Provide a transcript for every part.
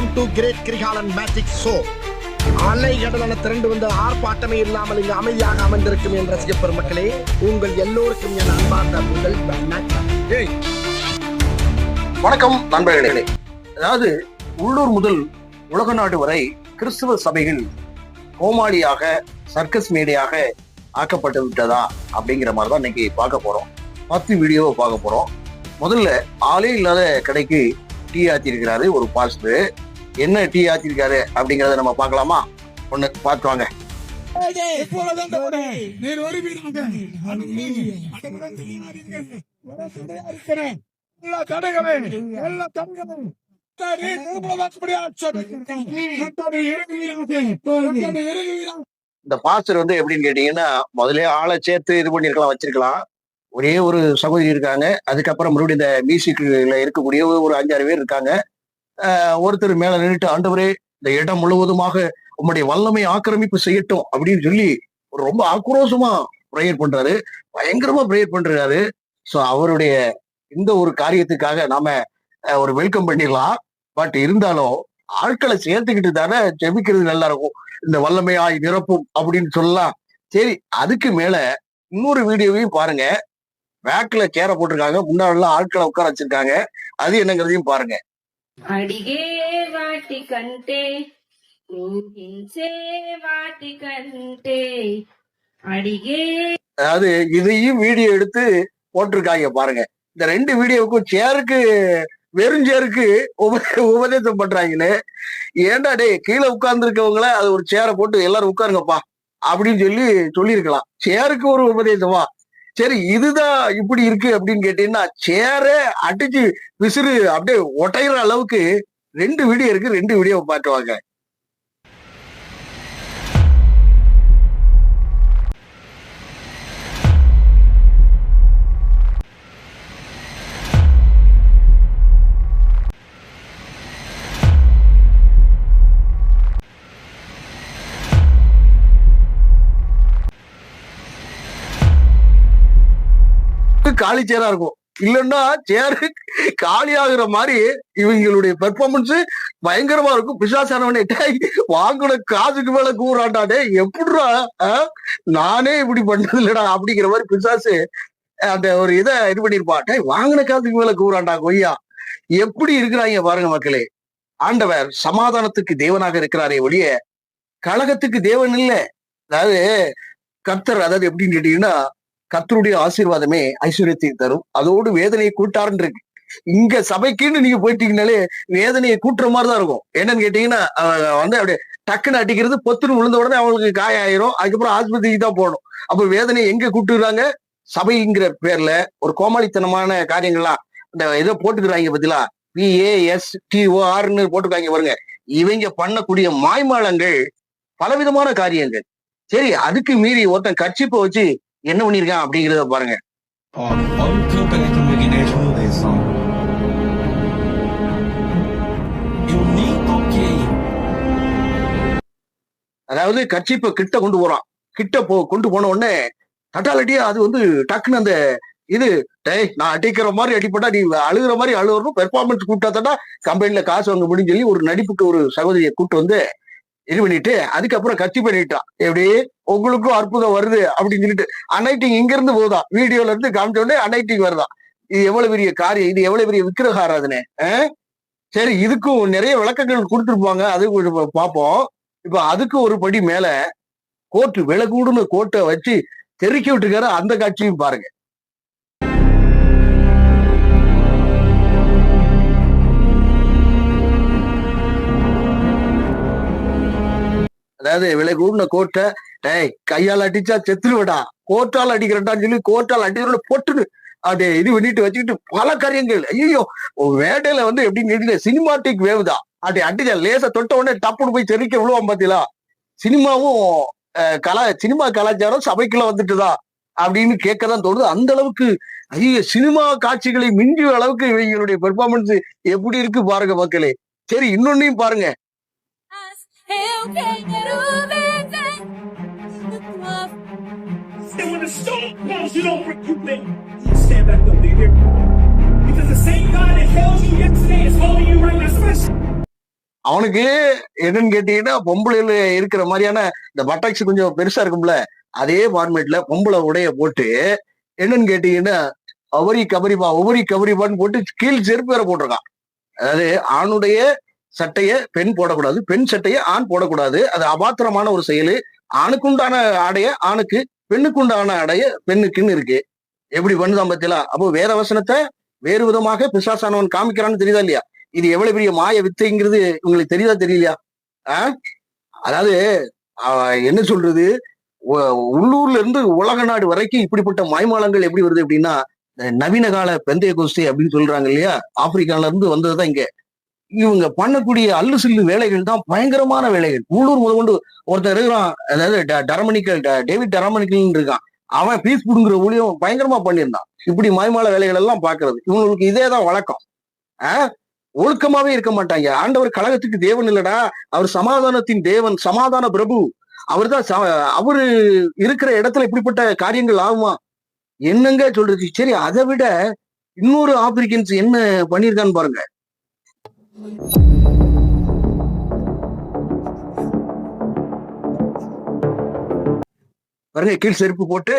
Welcome to great Kirikalan magic show. அலை கடலான திரண்டு வந்து ஆர்ப்பாட்டமே இல்லாமல் இங்கு அமைதியாக அமர்ந்திருக்கும் என் ரசிக பெருமக்களே, உங்கள் எல்லோருக்கும் என் அன்பார்ந்த முதல் வணக்கம் நண்பர்களே. அதாவது உள்ளூர் முதல் உலக நாடு வரை கிறிஸ்துவ சபைகள் கோமாளியாக சர்க்கஸ் மேடையாக ஆக்கப்பட்டு விட்டதா அப்படிங்கிற மாதிரி தான் இன்னைக்கு பார்க்க போறோம். 10 வீடியோவை பார்க்க போறோம். முதல்ல ஆளே இல்லாத கடைக்கு டீ ஆத்திருக்கிறாரு ஒரு பாஸ்டர். என்ன டீ ஆத்திருக்காரு அப்படிங்கறத நம்ம பார்க்கலாமா? ஒண்ணு பார்த்துவாங்க. இந்த பாஸ்டர் வந்து எப்படின்னு கேட்டீங்கன்னா, முதலே ஆளை சேர்த்து இது பண்ணிருக்கலாம், வச்சிருக்கலாம். ஒரே ஒரு சகோதரி இருக்காங்க. அதுக்கப்புறம் மறுபடியும் இந்த மியூசிக்ல இருக்கக்கூடிய ஒரு 5-6 பேர் இருக்காங்க. ஒருத்தர் மேல நின்றுட்டு, ஆண்டவரே இந்த இடம் முழுவதுமாக உங்களுடைய வல்லமை ஆக்கிரமிப்பு செய்யட்டும் அப்படின்னு சொல்லி ரொம்ப ஆக்ரோஷமா ப்ரேயர் பண்றாரு. பயங்கரமா ப்ரேயர் பண்றாரு. ஸோ அவருடைய இந்த ஒரு காரியத்துக்காக நாம ஒரு வெல்கம் பண்ணிடலாம். பட் இருந்தாலும் ஆட்களை சேர்த்துக்கிட்டு தானே ஜெபிக்கிறது நல்லா இருக்கும். இந்த வல்லமையாய் நிரப்பும் அப்படின்னு சொல்லலாம். சரி, அதுக்கு மேல இன்னொரு வீடியோவையும் பாருங்க. பேக்ல சேர போட்டிருக்காங்க, முன்னாடிலாம் ஆட்களை உட்கார வச்சிருக்காங்க. அது என்னங்கிறதையும் பாருங்க. అడిగే వాటి కంటే ఊహించే వాటి కంటే అడిగే. அதாவது இதையும் வீடியோ எடுத்து போட்டிருக்காங்க பாருங்க. இந்த 2 வீடியோவுக்கும் சேருக்கு வெறும் சேருக்கு உபதேசம் பண்றாங்கன்னு. ஏன்டா டே, கீழே உட்கார்ந்து இருக்கவங்கள அது ஒரு சேரை போட்டு எல்லாரும் உட்காருங்கப்பா அப்படின்னு சொல்லியிருக்கலாம். சேருக்கு ஒரு உபதேசமா? சரி, இதுதான் இப்படி இருக்கு அப்படின்னு கேட்டீங்கன்னா, சேரை அடிச்சு விசிறு அப்படியே ஒட்டைகிற அளவுக்கு 2 வீடியோ இருக்கு. 2 வீடியோவை பாட்டுவாங்க. காலி சேரா இருக்கும். இல்லைன்னா சேரு காலி ஆகுற மாதிரி இவங்களுடைய பெர்ஃபார்மன்ஸ் பயங்கரமா இருக்கும். பிசாசானவனே, வாங்கின காசுக்கு மேல கூறாண்டாடே, எப்படிடா நானே இப்படி பண்ணது இல்லடா அப்படிங்கிற மாதிரி பிசாசு அந்த ஒரு இதை இது பண்ணிருப்பாட்டே. வாங்கின காசுக்கு மேல கூறாண்டா கொய்யா. எப்படி இருக்கிறாங்க பாருங்க மக்களே. ஆண்டவர் சமாதானத்துக்கு தேவனாக இருக்கிறாரே ஒழிய கழகத்துக்கு தேவன் இல்லை. அதாவது கர்த்தர், அதாவது எப்படின்னு கேட்டீங்கன்னா, கர்த்தருடைய ஆசீர்வாதமே ஐஸ்வர்யத்தை தரும், அதோடு வேதனையை கூட்டாருன்னு இருக்கு. இங்க சபைக்குன்னு நீங்க போயிட்டீங்கனாலே வேதனையை கூட்டுற மாதிரிதான் இருக்கும். என்னன்னு கேட்டீங்கன்னா, வந்து அப்படியே டக்குன்னு அடிக்கிறது, பொத்துன்னு விழுந்த உடனே அவங்களுக்கு காயாயிரும். அதுக்கப்புறம் ஆஸ்பத்திரிக்கு தான் போகணும். அப்ப வேதனையை எங்க கூட்டுறாங்க? சபைங்கிற பேர்ல ஒரு கோமாளித்தனமான காரியங்கள்லாம் இந்த இதை போட்டுக்கிறாங்க. பத்திலா PASTORன்னு போட்டுக்காங்க பாருங்க. இவங்க பண்ணக்கூடிய மாய்மாலங்கள் பலவிதமான காரியங்கள். சரி, அதுக்கு மீறி ஒருத்தன் கட்சிப்பை வச்சு என்ன பண்ணிருக்கான் அப்படிங்கிறத பாருங்க. அதாவது கட்சிப்பை கிட்ட கொண்டு போறான். கொண்டு போன உடனே தட்டாலட்டியா அது வந்து டக்குன்னு அந்த இது, நான் அடிக்கிற மாதிரி அடிப்பட்டா நீ அழுகுற மாதிரி அழுகணும், பெர்ஃபார்மன்ஸ் கூப்பிட்டாத்தா கம்பெனில காசு வாங்க முடியும்னு சொல்லி ஒரு நடிப்புக்கு ஒரு சகோதரியை கூப்பிட்டு வந்து இது பண்ணிட்டு அதுக்கப்புறம் கட்சி பண்ணிட்டான். எப்படி உங்களுக்கும் அற்புதம் வருது அப்படின்னு சொல்லிட்டு அனைட்டிங் இங்க இருந்து போதான், வீடியோல இருந்து காமிச்ச உடனே அனைட்டிங் வருதான். இது எவ்வளவு பெரிய காரியம், இது எவ்வளவு பெரிய விக்கிரக ஆராதனை. சரி, இதுக்கும் நிறைய விளக்கங்கள் கொடுத்துருப்பாங்க, அது பார்ப்போம். இப்ப அதுக்கு ஒரு படி மேல கோர்ட்டு விலகூடுன்னு கோர்ட்டை வச்சு தெருக்கி விட்டுருக்காரு. அந்த காட்சியும் பாருங்க. அதாவது விலை கூடின கோட்டை கையால் அடிச்சா செத்துருவடா, கோர்ட்டால் அடிக்கிறட்டான்னு சொல்லி கோர்ட்டால் அடிக்கிற பொட்டுன்னு அப்படியே இது பண்ணிட்டு வச்சுக்கிட்டு பல காரியங்கள். ஐயோ, வேட்டையில வந்து எப்படின்னு சினிமாட்டிக் வேவ் தான். அப்படி அடிச்சா லேசா தொட்ட உடனே டப்புன்னு போய் தெரிவிக்க விழுவான் பாத்தீங்களா. சினிமாவும் சினிமா கலாச்சாரம் சபைக்குள்ள வந்துட்டுதான் அப்படின்னு கேட்கதான் தோணுது. அந்த அளவுக்கு ஐயோ, சினிமா காட்சிகளை மிஞ்சிய அளவுக்கு இவங்களுடைய பெர்ஃபார்மன்ஸ் எப்படி இருக்கு பாருங்க மக்களே. சரி, இன்னொன்னையும் பாருங்க. And when the storm comes, you don't recuperate. You stand back up, do you hear me? Because the same God that held you yesterday is holding you right now. அவனுக்கு என்னன்னு கேட்டீங்கன்னா பொம்பளையில இருக்கிற மாதிரியான இந்த பட்டாக்ஸ் கொஞ்சம் பெருசா இருக்கும்ல, அதே ஃபார்மேட்ல பொம்பளை உடைய போட்டு என்னன்னு கேட்டீங்கன்னா அவரி கபரிபா ஒவ்வொரி கபரிபான்னு போட்டு கீழ் செருப்பு வேற போட்டிருக்கான். அதாவது ஆணுடைய சட்டைய பெண் போடக்கூடாது, பெண் சட்டைய ஆண் போடக்கூடாது, அது அபாத்திரமான ஒரு செயல். ஆணுக்குண்டான ஆடைய ஆணுக்கு, பெண்ணுக்குண்டான ஆடைய பெண்ணுக்குன்னு இருக்கு. எப்படி பண்ணுதான் பத்தியலா? அப்போ வேற வசனத்தை வேறு விதமாக பிசாசானவன் காமிக்கிறான்னு தெரியுதா இல்லையா? இது எவ்வளவு பெரிய மாய வித்தைங்கிறது உங்களுக்கு தெரியுதா தெரியலையா? அதாவது என்ன சொல்றது, உள்ளூர்ல இருந்து உலக நாடு வரைக்கும் இப்படிப்பட்ட மாய்மாலங்கள் எப்படி வருது அப்படின்னா, நவீன கால பெந்தைய கோஸ்டி அப்படின்னு சொல்றாங்க இல்லையா, ஆப்பிரிக்கால இருந்து வந்ததுதான் இங்க. இவங்க பண்ணக்கூடிய அல்லு சில்லு வேலைகள் தான் பயங்கரமான வேலைகள். உள்ளூர் முதற்கொண்டு ஒருத்தர் இருக்கிறான், அதாவது டேவிட் டெரமனிக்கல் இருக்கான், அவன் பீஸ் புடுங்குற ஊழியம் பயங்கரமா பண்ணியிருந்தான். இப்படி மாய்மால வேலைகள் எல்லாம் பாக்குறது இவங்களுக்கு இதேதான் வழக்கம். ஒழுக்கமாவே இருக்க மாட்டாங்க. ஆண்டவர் கழகத்துக்கு தேவன் இல்லடா, அவர் சமாதானத்தின் தேவன், சமாதான பிரபு. அவர் தான் அவரு இருக்கிற இடத்துல இப்படிப்பட்ட காரியங்கள் ஆகுமா? என்னங்க சொல்றது? சரி, அதை விட இன்னொரு ஆப்பிரிக்கன்ஸ் என்ன பண்ணிருக்கான்னு பாருங்க. பாருங்க, கீழ் செருப்பு போட்டு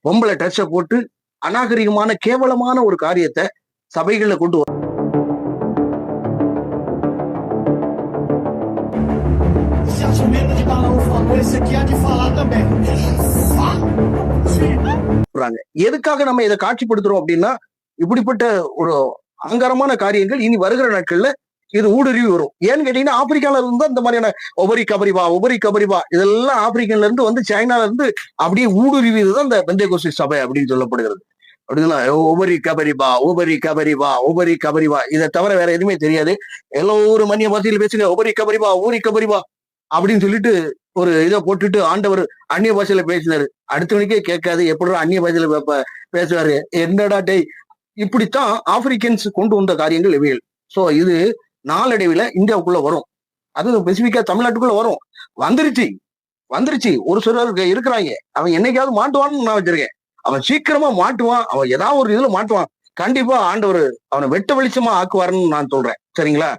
பொம்பளை ட்ரெஸ்ஸை போட்டு அநாகரிகமான கேவலமான ஒரு காரியத்தை சபைகள்ல கொண்டு வர. எதுக்காக நம்ம இதை காட்சிப்படுத்துறோம் அப்படின்னா, இப்படிப்பட்ட ஒரு அகங்காரமான காரியங்கள் இனி வருகிற நாட்கள்ல இது ஊடுருவி வரும். ஏன்னு கேட்டீங்கன்னா, ஆப்பிரிக்கால இருந்து இந்த மாதிரியான ஒவ்வொரி கபரிபா இதெல்லாம் ஆப்பிரிக்கன்ல இருந்து வந்து சைனால இருந்து அப்படியே ஊடுருவிதான் இந்த பெந்தேகோஸ்தே சபை அப்படின்னு சொல்லப்படுகிறது. அப்படின்னா ஒவ்வொரி கபரிபா இதை தவிர வேற எதுவுமே தெரியாது. எல்லோரும் மன்னிய பாஷையில் பேசுங்க, ஒவ்வொரி கபரிபா அப்படின்னு சொல்லிட்டு ஒரு இதை போட்டுட்டு ஆண்டவர் அந்நிய பாஷையில பேசினாரு. அடுத்தவனுக்கே கேட்காது, எப்படி அந்நிய பாஷையில பேசுவாரு, என்னடா டேய். இப்படித்தான் ஆப்பிரிக்கன்ஸ் கொண்டு வந்த காரியங்கள் இவைகள். சோ இது நாளடைவில் இந்தியாவுக்குள்ள வரும், அது ஸ்பெசிபிக்கா தமிழ்நாட்டுக்குள்ள வரும். வந்துருச்சு. ஒரு சிலர் இருக்கிறாங்க, அவன் என்னைக்காவது மாட்டுவான்னு நான் வச்சிருக்கேன். அவன் சீக்கிரமா மாட்டுவான், அவன் ஏதாவது ஒரு இதுல மாட்டுவான். கண்டிப்பா ஆண்டவர் அவனை வெட்ட வெளிச்சமா ஆக்குவாருன்னு நான் சொல்றேன். சரிங்களா?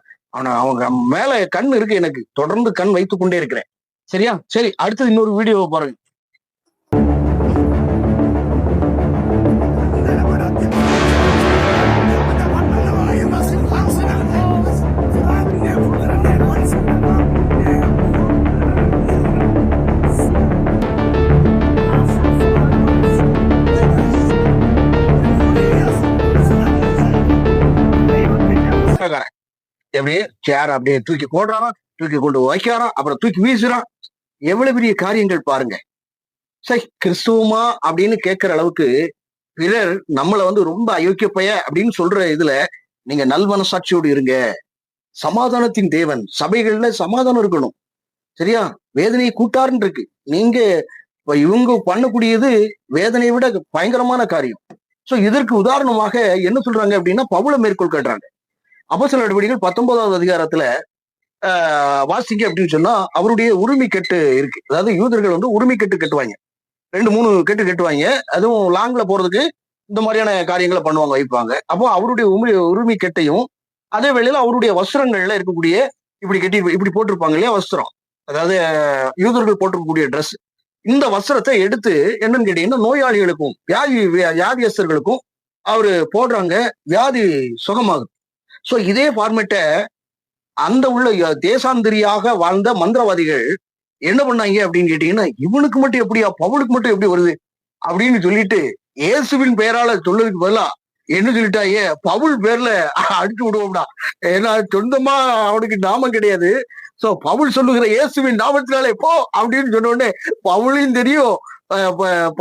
அவங்க மேல கண் இருக்கு, எனக்கு தொடர்ந்து கண் வைத்துக் கொண்டே இருக்கிறேன். சரியா? சரி, அடுத்தது இன்னொரு வீடியோவை பாருங்க. எப்படியே சேர் அப்படியே தூக்கி போடுறாராம், தூக்கி கொண்டு வைக்கிறான், அப்புறம் தூக்கி வீசுறான். எவ்வளவு பெரிய காரியங்கள் பாருங்க. சரி, கிறிஸ்துவமா அப்படின்னு கேட்கிற அளவுக்கு பிறர் நம்மளை வந்து ரொம்ப அயோக்கிய பைய அப்படின்னு சொல்ற இதுல நீங்க நல்மனசாட்சியோடு இருங்க. சமாதானத்தின் தேவன், சபைகள்ல சமாதானம் இருக்கணும். சரியா? வேதனையை கூட்டாருன்னு இருக்கு. நீங்க இவங்க பண்ணக்கூடியது வேதனையை விட பயங்கரமான காரியம். சோ இதற்கு உதாரணமாக என்ன சொல்றாங்க அப்படின்னா, பவுல மேற்கோள் காட்டுறாங்க. அப்போஸ்தலர் நடவடிக்கைகள் 19வது அதிகாரத்துல வாசிங்க அப்படின்னு சொன்னா, அவருடைய உரிமை கட்டு இருக்கு. அதாவது யூதர்கள் வந்து உரிமை கட்டு கட்டுவாங்க, 2-3 கட்டு கட்டுவாங்க. அதுவும் லாங்ல போறதுக்கு இந்த மாதிரியான காரியங்களை பண்ணுவாங்க, வைப்பாங்க. அப்போ அவருடைய உரிமை கட்டையும் அதே வேளையில அவருடைய வஸ்திரங்கள்ல இருக்கக்கூடிய இப்படி போட்டிருப்பாங்க இல்லையா வஸ்திரம், அதாவது யூதர்கள் போட்டிருக்கக்கூடிய ட்ரெஸ். இந்த வஸ்திரத்தை எடுத்து என்னன்னு கேட்டீங்கன்னா, நோயாளிகளுக்கும் வியாதியஸ்தர்களுக்கும் அவரு போடுறாங்க, வியாதி சுகமாகுது. சோ இதே ஃபார்மேட்டை அந்த உள்ள தேசாந்திரியாக வாழ்ந்த மந்திரவாதிகள் என்ன பண்ணாங்க அப்படின்னு கேட்டீங்கன்னா, இவனுக்கு மட்டும் எப்படியா, பவுலுக்கு மட்டும் எப்படி வருது அப்படின்னு சொல்லிட்டு இயேசுவின் பெயரால சொல்றதுக்கு பதிலா என்ன சொல்லிட்டாங்க, பவுல் பேர்ல அடிச்சு விடுவோம்டா. ஏன்னா சொந்தமா அவனுக்கு நாமம் கிடையாது. சோ பவுல் சொல்லுகிற இயேசுவின் நாமத்தினாலே போ அப்படின்னு சொன்ன உடனே பவுலையும் தெரியும்,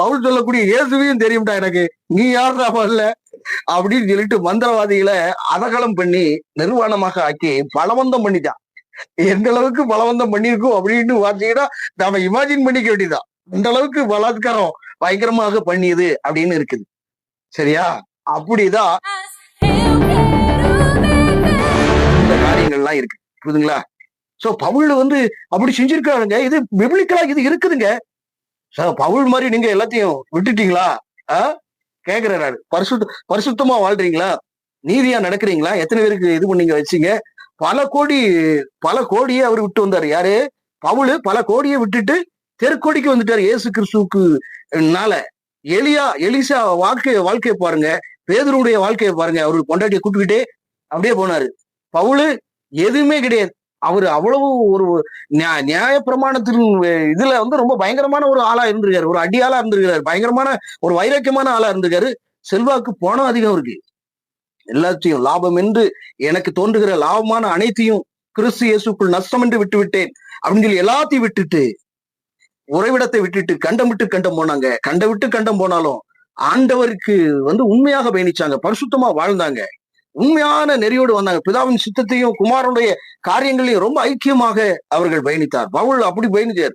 பவுல் சொல்லக்கூடிய இயேசுவையும் தெரியும்டா எனக்கு, நீ யாருடா வரல அப்படின்னு சொல்லிட்டு மந்திரவாதிகளை அதகலம் பண்ணி நிர்வாணமாக ஆக்கி பலவந்தம் பண்ணிட்டான். எந்த அளவுக்கு பலவந்தம் பண்ணிருக்கோம் அப்படின்னு பார்த்தீங்கன்னா நாம இமேஜின் பண்ணிக்க வேண்டியதான். இந்த அளவுக்கு பலாத்காரம் பயங்கரமாக பண்ணியது அப்படின்னு இருக்குது. சரியா? அப்படிதான் இந்த காரியங்கள்லாம் இருக்கு, புரியுதுங்களா? சோ பவுல் வந்து அப்படி செஞ்சிருக்காருங்க. இது பிப்ளிக்கலா இது இருக்குதுங்க. பவுல் மாதிரி நீங்க எல்லாத்தையும் விட்டுட்டீங்களா? கேக்குறாரு, பரிசுத்தமா வாழ்றீங்களா? நீதியா நடக்கிறீங்களா? எத்தனை பேருக்கு இது பண்ணீங்க வச்சீங்க? பல கோடியை அவர் விட்டு வந்தாரு. யாரு? பவுல் பல கோடியை விட்டுட்டு தெருக்கோடிக்கு வந்துட்டாரு இயேசு கிறிஸ்துவுக்குனால. எலிசா வாழ்க்கையை பாருங்க, பேதுருடைய வாழ்க்கையை பாருங்க. அவரு பொண்டாட்டியை கூப்பிட்டுக்கிட்டே அப்படியே போனாரு. பவுலு எதுவுமே கிடையாது. அவரு அவ்வளவு ஒரு நியாய பிரமாணத்தின் இதுல ரொம்ப பயங்கரமான ஒரு ஆளா இருந்திருக்காரு. ஒரு அடியாளா இருந்திருக்காரு. பயங்கரமான ஒரு வைராக்கியமான ஆளா இருந்திருக்காரு. செல்வாக்கு பணம் அதிகம் இருக்கு. எல்லாத்தையும் லாபம் என்று எனக்கு தோன்றுகிற லாபமான அனைத்தையும் கிறிஸ்து இயேசுக்குள் நஷ்டம் என்று விட்டு விட்டேன் அப்படின்னு சொல்லி எல்லாத்தையும் விட்டுட்டு, உறைவிடத்தை விட்டுட்டு கண்டம் விட்டு கண்டம் போனாங்க. கண்டம் விட்டு கண்டம் போனாலும் ஆண்டவருக்கு உண்மையாக பயணிச்சாங்க, பரிசுத்தமா வாழ்ந்தாங்க, உண்மையான நெறியோடு வந்தாங்க. பிதாவின் சித்தத்தையும் குமாரனுடைய காரியங்களையும் ரொம்ப ஐக்கியமாக அவர்கள் பயணித்தார். பவுல் அப்படி பயணித்தார்.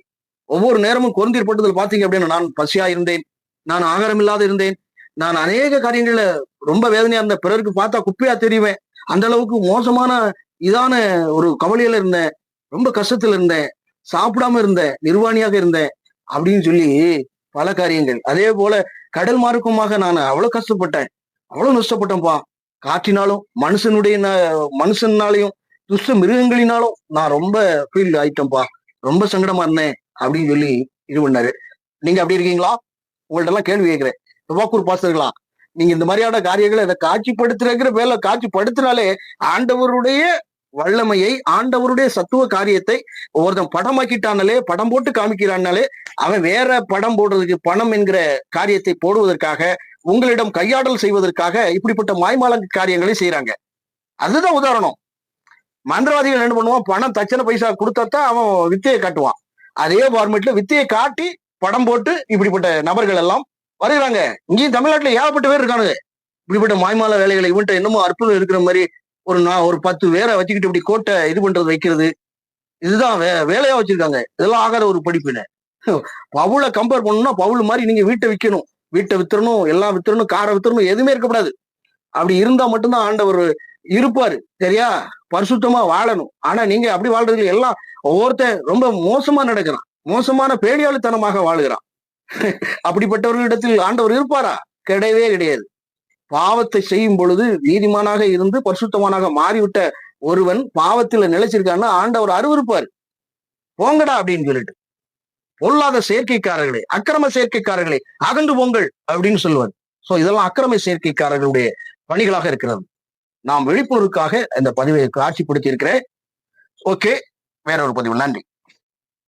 ஒவ்வொரு நேரமும் கொரிந்தியர் பட்டத்தில் பாத்தீங்க அப்படின்னா, நான் பசியா இருந்தேன், நான் ஆகாரம் இல்லாத இருந்தேன், நான் அநேக காரியங்கள்ல ரொம்ப வேதனையா இருந்தேன், பிறருக்கு பார்த்தா குப்பையா தெரிவேன், அந்த அளவுக்கு மோசமான இதான ஒரு கவலையில இருந்தேன், ரொம்ப கஷ்டத்துல இருந்தேன், சாப்பிடாம இருந்தேன், நிர்வாணியாக இருந்தேன் அப்படின்னு சொல்லி பல காரியங்கள். அதே போல கடல் மார்க்கமாக நான் அவ்வளவு கஷ்டப்பட்டேன், அவ்வளவு நஷ்டப்பட்டேன்ப்பா. காற்றினாலும் மனுஷனாலையும் துஷ்ட மிருகங்களினாலும் நான் ரொம்ப ஃபீல் ஆயிட்டேன்ப்பா, ரொம்ப சங்கடமா இருந்தேன் அப்படின்னு சொல்லி இது பண்ணாரு. நீங்க அப்படி இருக்கீங்களா? உங்கள்ட்ட எல்லாம் கேள்வி கேட்கிறேன். துபாக்கூர் பாஸ்டர்களா, நீங்க இந்த மாதிரியான காரியங்களை இதை காட்சிப்படுத்துற வேலை காட்சிப்படுத்தினாலே ஆண்டவருடைய வல்லமையை, ஆண்டவருடைய சத்துவ காரியத்தை ஒருத்தன் படமாக்கிட்டானாலே, படம் போட்டு காமிக்கிறானாலே, அவன் வேற படம் போடுறதுக்கு, பணம் என்கிற காரியத்தை போடுவதற்காக, உங்களிடம் கையாடல் செய்வதற்காக இப்படிப்பட்ட மாய்மால காரியங்களை செய்யறாங்க. அதுதான் உதாரணம். மந்திரவாதிகள் என்ன பண்ணுவான்? பணம் தச்சன பைசா கொடுத்தாத்தான் அவன் வித்தையை காட்டுவான். அதே ஃபார்மேட்ல வித்தையை காட்டி படம் போட்டு இப்படிப்பட்ட நபர்கள் எல்லாம் வருகிறாங்க. இங்கேயும் தமிழ்நாட்டுல ஏகப்பட்ட பேர் இருக்கானுங்க இப்படிப்பட்ட மாய்மால வேலைகளை. இவன்ட்ட என்னமோ அற்புதம் இருக்கிற மாதிரி ஒரு 10 பேரை வச்சுக்கிட்டு இப்படி கோட்டை இது பண்றது வைக்கிறது, இதுதான் வேலையா வச்சிருக்காங்க. இதெல்லாம் ஆகாத ஒரு படிப்புன்னு. பவுலை கம்பேர் பண்ணணும்னா பவுல் மாதிரி நீங்க வீட்டை விற்கணும், வீட்டை வித்துறணும், எல்லாம் வித்துறணும், காரை வித்துறணும், எதுவுமே இருக்கக்கூடாது. அப்படி இருந்தா மட்டும்தான் ஆண்டவர் இருப்பாரு. சரியா? பரிசுத்தமா வாழணும். ஆனா நீங்க அப்படி வாழ்றதுல எல்லாம் ஒவ்வொருத்தன் ரொம்ப மோசமா நடக்கிறான், மோசமான பேடியாளுத்தனமாக வாழுகிறான். அப்படிப்பட்டவர்களிடத்தில் ஆண்டவர் இருப்பாரா? கிடையவே கிடையாது. பாவத்தை செய்யும் பொழுது நீதிமானாக இருந்து பரிசுத்தமானாக மாறிவிட்ட ஒருவன் பாவத்துல நிலைச்சிருக்கான்னா ஆண்டவர் அருவருப்பார். போங்கடா அப்படின்னு சொல்லிட்டு, பொல்லாத செயற்கைக்காரர்களே, அக்கிரம செயற்கைக்காரர்களே அகன்று போங்கள் அப்படின்னு சொல்லுவார். சோ இதெல்லாம் அக்கிரம செயற்கைக்காரர்களுடைய பணிகளாக இருக்கிறது. நாம் விழிப்புணர்வுக்காக இந்த பதிவை காட்சிப்படுத்தி இருக்கிறேன். ஓகே, வேற ஒரு பதிவு. நன்றி.